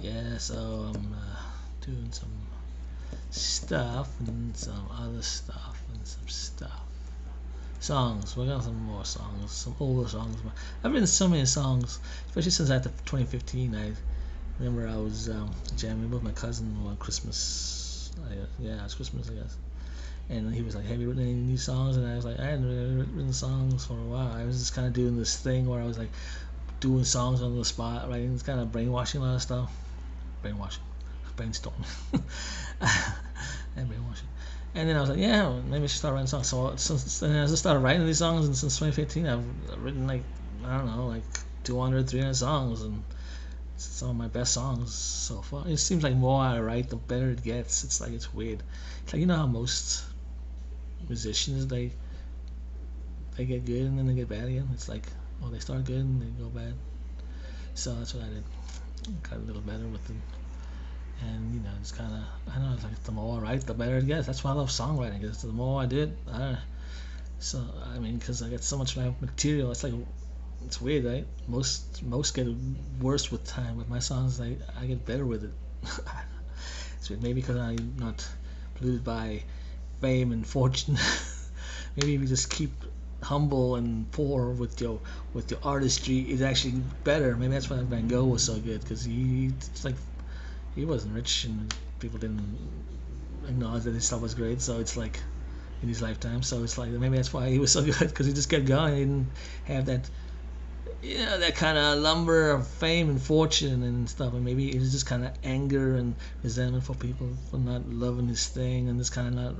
Yeah, so I'm doing some stuff and some other stuff and some stuff. Songs. We got some more songs, some older songs. I've written so many songs, especially since after 2015. I remember I was jamming with my cousin on Christmas. Yeah, it's Christmas, I guess. And he was like, "Have you written any new songs?" And I was like, "I hadn't really written songs for a while. I was just kind of doing this thing where I was like doing songs on the spot, writing, it's kind of brainwashing a lot of stuff. Brainwashing, brainstorming, and brainwashing." And then I was like, "Yeah, maybe I should start writing songs." So since then, I just started writing these songs, and since 2015, I've written like I don't know, like 200, 300 songs, and some of my best songs so far. It seems like more I write, the better it gets. It's like it's weird. It's like you know how most musicians they get good and then they get bad again. It's like they start good and they go bad. So that's what I did. Got a little better with it, and it's kind of I don't know. It's like the more I write, the better it gets. That's why I love songwriting. Because the more I did, so I mean, because I get so much material. It's like it's weird, right? Most get worse with time. With my songs, I get better with it. It's weird. Maybe because I'm not polluted by fame and fortune. Maybe if you just keep humble and poor with your artistry, it's actually better. Maybe that's why Van Gogh was so good because it's like he wasn't rich and people didn't acknowledge that his stuff was great. So it's like in his lifetime. So it's like maybe that's why he was so good because he just kept going. He didn't have that that kind of lumber of fame and fortune and stuff, and maybe it's just kind of anger and resentment for people for not loving his thing and just kind of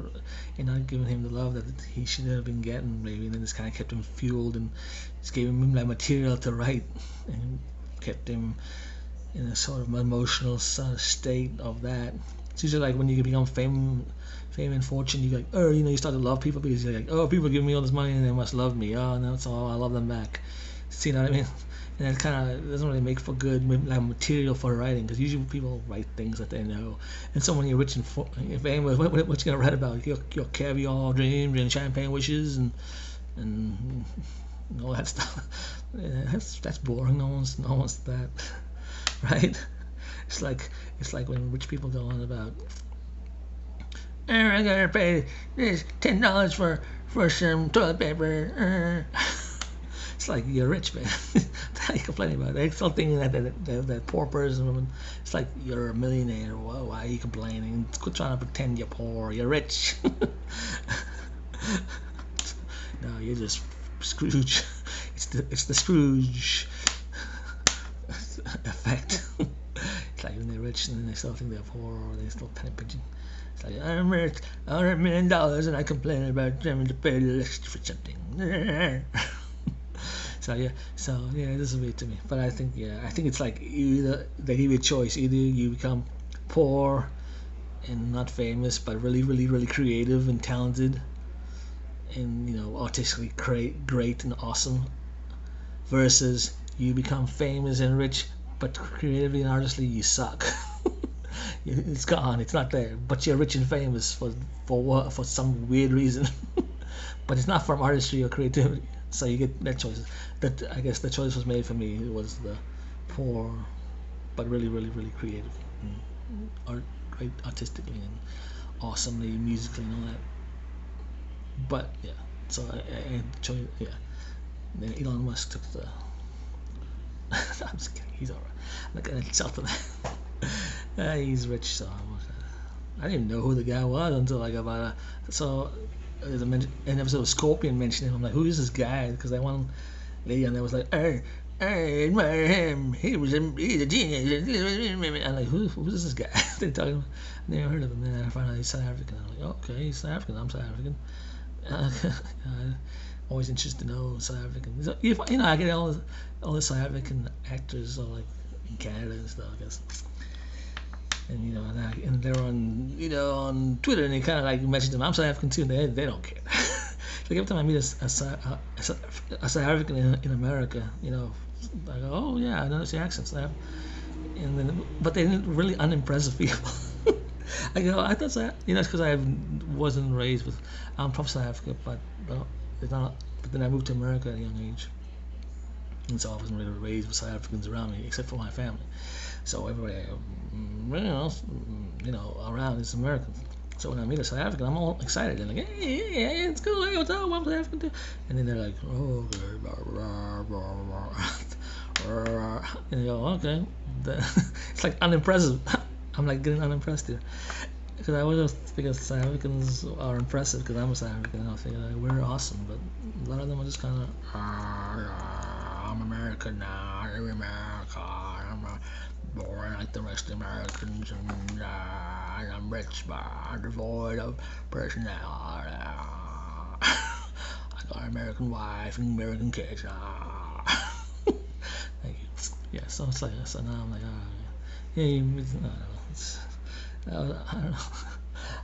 not giving him the love that he should have been getting, maybe. And then this kind of kept him fueled and just gave him like material to write and kept him in a sort of emotional sort of state of that. It's usually like when you become fame and fortune, you like, you start to love people because you're like, oh, people give me all this money and they must love me. Oh, no, so I love them back. See what I mean? And it kind of doesn't really make for good like material for writing because usually people write things that they know. And so when you're rich and famous, what you gonna write about? Your caviar dreams and champagne wishes and all that stuff. Yeah, that's boring. No one's that, right? It's like when rich people go on about, I gotta pay this $10 for some toilet paper. It's like you're rich, man. How are you complaining about it? They're still thinking that poor person. It's like you're a millionaire. Why are you complaining? Quit trying to pretend you're poor. You're rich. No, you're just Scrooge. It's the Scrooge effect. It's like when they're rich and then they still think they're poor or they still penny pinching. It's like I'm rich, $100 million, and I complain about having to pay less for something. So yeah, this is weird to me. But I think it's like either they give you a choice. Either you become poor and not famous, but really, really, really creative and talented, and artistically great and awesome, versus you become famous and rich, but creatively and artistically you suck. It's gone. It's not there. But you're rich and famous for some weird reason. But it's not from artistry or creativity. So you get that choice. That I guess the choice was made for me. It was the poor, but really, really, really creative, and great artistically and awesosely musically and all that. But yeah, so I chose yeah. And then Elon Musk took the. I'm just kidding. He's alright. I'm not gonna tell to that. He's rich, so I didn't even know who the guy was until like about so. There's an episode of Scorpion mentioned him. I'm like, who is this guy? Because that one lady on there was like, I admire him. He's a genius. I'm like, who's this guy? They're talking. I never heard of him. Then I found out he's South African. I'm like, okay, he's South African. I'm South African. I'm always interested to know South African. So, I get all the South African actors are like in Canada and stuff, I guess. And and they're on Twitter, and they kind of like message them. I'm South African too. And they don't care. Like every time I meet a South African in America, I go, oh yeah, I notice the accents. And then, but they're really unimpressive people. I go, I thought that, it's because I wasn't raised with. I'm from South Africa, but it's not. But then I moved to America at a young age. And so I wasn't really raised with South Africans around me, except for my family. So everybody, around is Americans. So when I meet a South African, I'm all excited and like, hey, it's cool. Hey, what's up? I'm South African too. And then they're like, oh, okay, and you go, okay. It's like unimpressive. I'm like getting unimpressed here. Because I always think South Africans are impressive because I'm a South African. I think like, we're awesome, but a lot of them are just kind of, I'm American now. I'm America. I'm born like the rest of Americans, and I'm rich, but I'm devoid of personality. I got an American wife and American kids. Thank you. Yeah, so it's like, so now I'm like, yeah, I don't know. I don't know. I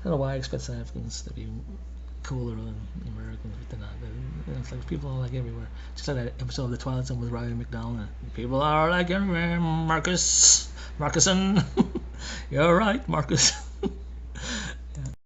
don't know why I expect South Africans to be cooler than Americans, but they're not. It's like people are like everywhere. Just like that episode of The Twilight Zone with Ryan McDonald. People are like everywhere. Marcus, Marcuson. You're right, Marcus.